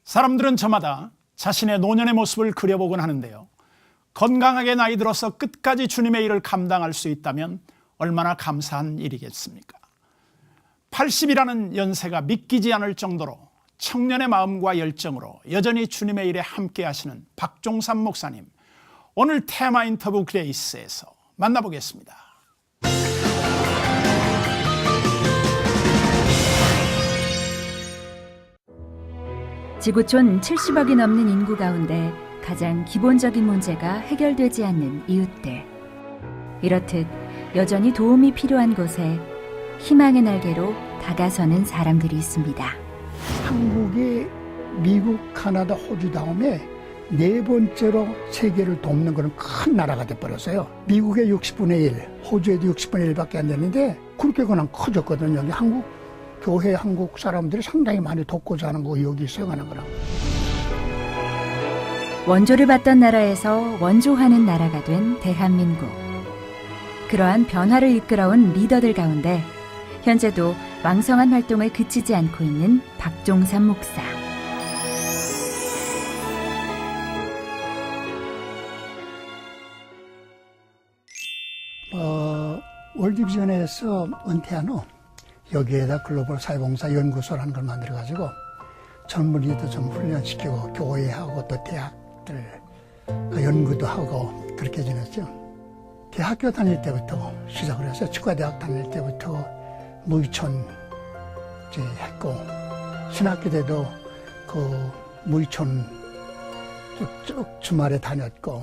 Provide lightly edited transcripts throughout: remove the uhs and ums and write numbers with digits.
사람들은 저마다 자신의 노년의 모습을 그려보곤 하는데요. 건강하게 나이 들어서 끝까지 주님의 일을 감당할 수 있다면 얼마나 감사한 일이겠습니까? 80이라는 연세가 믿기지 않을 정도로 청년의 마음과 열정으로 여전히 주님의 일에 함께 하시는 박종삼 목사님, 오늘 테마 인터뷰 그레이스에서 만나보겠습니다. 지구촌 70억이 넘는 인구 가운데 가장 기본적인 문제가 해결되지 않는 이웃들. 이렇듯 여전히 도움이 필요한 곳에 희망의 날개로 다가서는 사람들이 있습니다. 한국이 미국, 카나다, 호주 다음에 네 번째로 세계를 돕는 그런 큰 나라가 돼버렸어요. 미국의 60분의 1, 호주에도 60분의 1밖에 안 되는데 그렇게 그냥 커졌거든요. 한국 교회, 한국 사람들이 상당히 많이 돕고자 하는 거 여기 있어요. 하는 거랑. 원조를 받던 나라에서 원조하는 나라가 된 대한민국. 그러한 변화를 이끌어온 리더들 가운데 현재도 왕성한 활동을 그치지 않고 있는 박종삼 목사. 월드비전에서 은퇴한 후 여기에다 글로벌 사회봉사 연구소라는 걸 만들어가지고 젊은이도 좀 훈련시키고 교회하고 또 대학들 연구도 하고 그렇게 지냈죠. 대학교 다닐 때부터 시작을 했어요. 치과대학 다닐 때부터 무이촌 했고 신학교 때도 그 무이촌 쭉 주말에 다녔고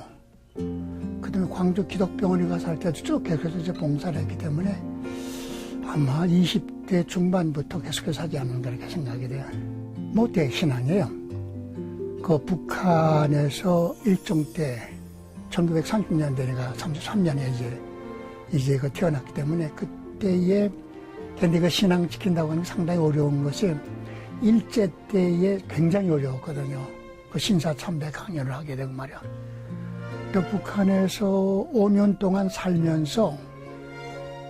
그다음에 광주 기독병원에 가서 할 때도 쭉 계속해서 이제 봉사를 했기 때문에 아마 20대 중반부터 계속해서 하지 않는가 이렇게 생각이 돼요. 뭐 대신앙이에요. 그 북한에서 일정 때 1930년대니까 33년에 이제 그 태어났기 때문에 그때에 근데 그 신앙 지킨다고 하는 게 상당히 어려운 것이 일제 때에 굉장히 어려웠거든요. 그 신사참배 강연을 하게 되고 말이야. 또 북한에서 5년 동안 살면서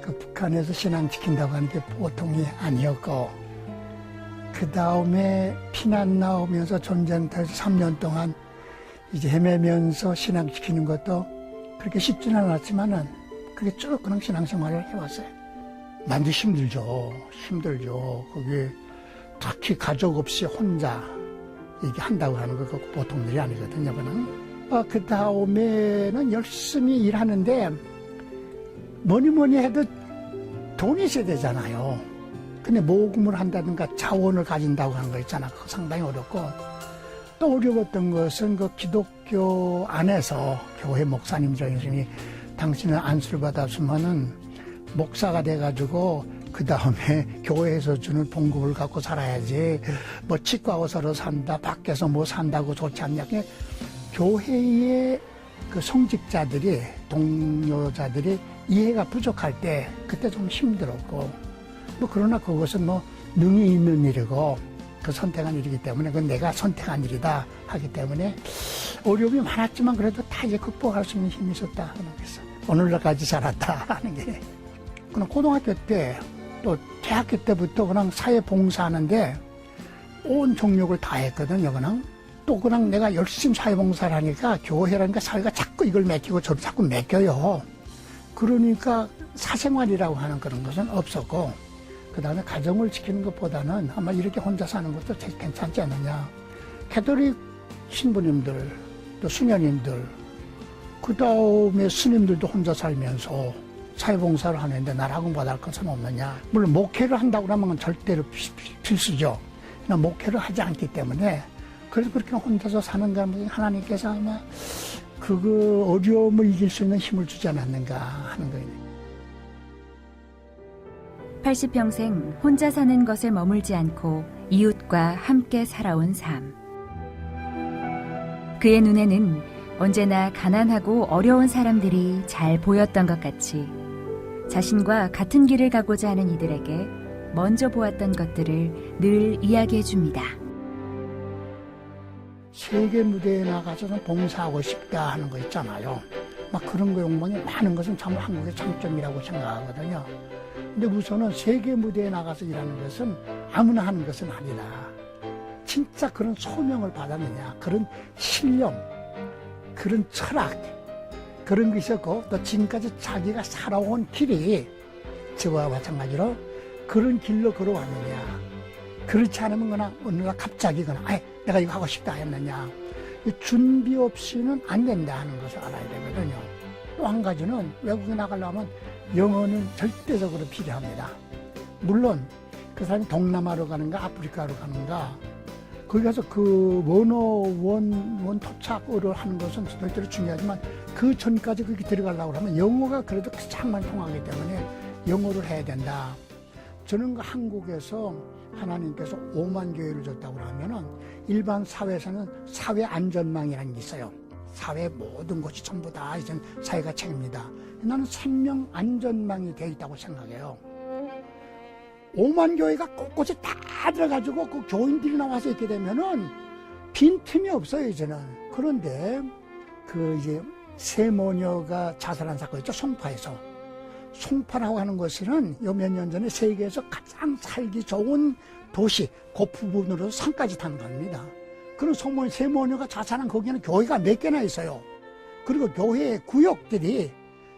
그 북한에서 신앙 지킨다고 하는 게 보통이 아니었고 그 다음에 피난 나오면서 전쟁터에서 3년 동안 이제 헤매면서 신앙 지키는 것도 그렇게 쉽지는 않았지만은 그게 쭉 그냥 신앙생활을 해왔어요. 많이 힘들죠. 그게 특히 가족 없이 혼자 이게 한다고 하는 거 보통 일이 아니거든요. 그 다음에는 열심히 일하는데 뭐니 해도 돈이 있어야 되잖아요. 근데 모금을 한다든가 자원을 가진다고 하는 거 있잖아. 그거 상당히 어렵고 또 어려웠던 것은 그 기독교 안에서 교회 목사님 중에 당신은 안수를 받았으면은 목사가 돼가지고 그 다음에 교회에서 주는 봉급을 갖고 살아야지 뭐 치과 의사로 산다 밖에서 뭐 산다고 좋지 않냐. 교회의 그 성직자들이 동료자들이 이해가 부족할 때 그때 좀 힘들었고 뭐 그러나 그것은 뭐 능이 있는 일이고 그 선택한 일이기 때문에 그건 내가 선택한 일이다 하기 때문에 어려움이 많았지만 그래도 다 이제 극복할 수 있는 힘이 있었다 하는 거겠어. 오늘날까지 자랐다 하는 게. 그냥 고등학교 때 또 대학교 때부터 그냥 사회 봉사하는데 온 정력을 다 했거든요. 그냥 또 그냥 내가 열심히 사회 봉사를 하니까 교회라니까 사회가 자꾸 이걸 맡기고 저를 자꾸 맡겨요. 그러니까 사생활이라고 하는 그런 것은 없었고 그 다음에 가정을 지키는 것보다는 아마 이렇게 혼자 사는 것도 괜찮지 않느냐. 캐톨릭 신부님들 또 수녀님들 그 다음에 스님들도 혼자 살면서 사회봉사를 하는데 나라고 받을 것은 없느냐. 물론 목회를 한다고 하면 절대로 필수죠. 목회를 하지 않기 때문에 그래서 그렇게 혼자서 사는 거는 하나님께서 아마 그거 어려움을 이길 수 있는 힘을 주지 않았는가 하는 거예요. 80평생 혼자 사는 것에 머물지 않고 이웃과 함께 살아온 삶. 그의 눈에는 언제나 가난하고 어려운 사람들이 잘 보였던 것 같이 자신과 같은 길을 가고자 하는 이들에게 먼저 보았던 것들을 늘 이야기해 줍니다. 세계 무대에 나가서는 봉사하고 싶다 하는 거 있잖아요. 막 그런 거 욕망이 많은 것은 참 한국의 장점이라고 생각하거든요. 근데 우선은 세계 무대에 나가서 일하는 것은 아무나 하는 것은 아니다. 진짜 그런 소명을 받았느냐, 그런 신념, 그런 철학, 그런 것이 있었고, 또 지금까지 자기가 살아온 길이 저와 마찬가지로 그런 길로 걸어왔느냐, 그렇지 않으면 그냥 어느 날 갑자기 그냥 내가 이거 하고 싶다 했느냐, 이 준비 없이는 안 된다 하는 것을 알아야 되거든요. 또 한 가지는 외국에 나가려면 영어는 절대적으로 필요합니다. 물론 그 사람이 동남아로 가는가 아프리카로 가는가 거기 가서 그 원어 토착어를 하는 것은 절대로 중요하지만 그 전까지 거기 들어가려고 하면 영어가 그래도 가장만 통하기 때문에 영어를 해야 된다. 저는 그 한국에서 하나님께서 5만 교회를 줬다고 하면은 일반 사회에서는 사회 안전망이라는 게 있어요. 사회 모든 것이 전부 다 이제 사회가 책임입니다. 나는 생명 안전망이 되어 있다고 생각해요. 5만 교회가 곳곳에 다 들어가지고 그 교인들이 나와서 있게 되면은 빈틈이 없어요, 이제는. 그런데 그 이제 세모녀가 자살한 사건 있죠, 송파에서. 송파라고 하는 것은 요 몇 년 전에 세계에서 가장 살기 좋은 도시, 그 부분으로 상까지 탄 겁니다. 그런 세모녀가 자살한 거기는 교회가 몇 개나 있어요. 그리고 교회의 구역들이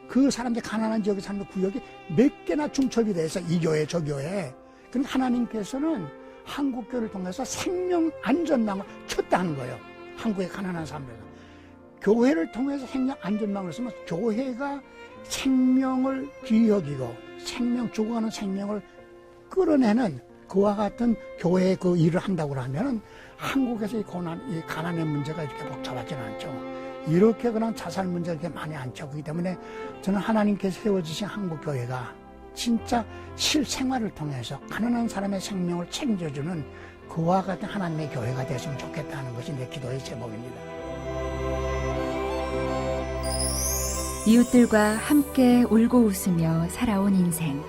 그 사람들 가난한 지역에 사는 구역이 몇 개나 중첩이 돼서 이 교회 저 교회. 그러니까 하나님께서는 한국교회를 통해서 생명 안전망을 쳤다는 거예요. 한국의 가난한 사람들. 교회를 통해서 생명 안전망을 쓰면 교회가 생명을 귀히 여기고 죽어가는 생명을 끌어내는 그와 같은 교회의 그 일을 한다고 하면 한국에서 이 가난의 문제가 이렇게 복잡하지는 않죠. 이렇게 그냥 자살 문제가 이렇게 많이 않죠. 그렇기 때문에 저는 하나님께서 세워주신 한국교회가 진짜 실생활을 통해서 가난한 사람의 생명을 책임져주는 그와 같은 하나님의 교회가 됐으면 좋겠다는 것이 내 기도의 제목입니다. 이웃들과 함께 울고 웃으며 살아온 인생.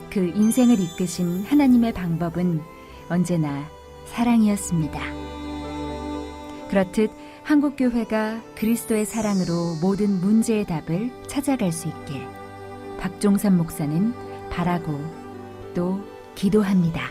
그 인생을 이끄신 하나님의 방법은 언제나 사랑이었습니다. 그렇듯 한국교회가 그리스도의 사랑으로 모든 문제의 답을 찾아갈 수 있길 박종삼 목사는 바라고 또 기도합니다.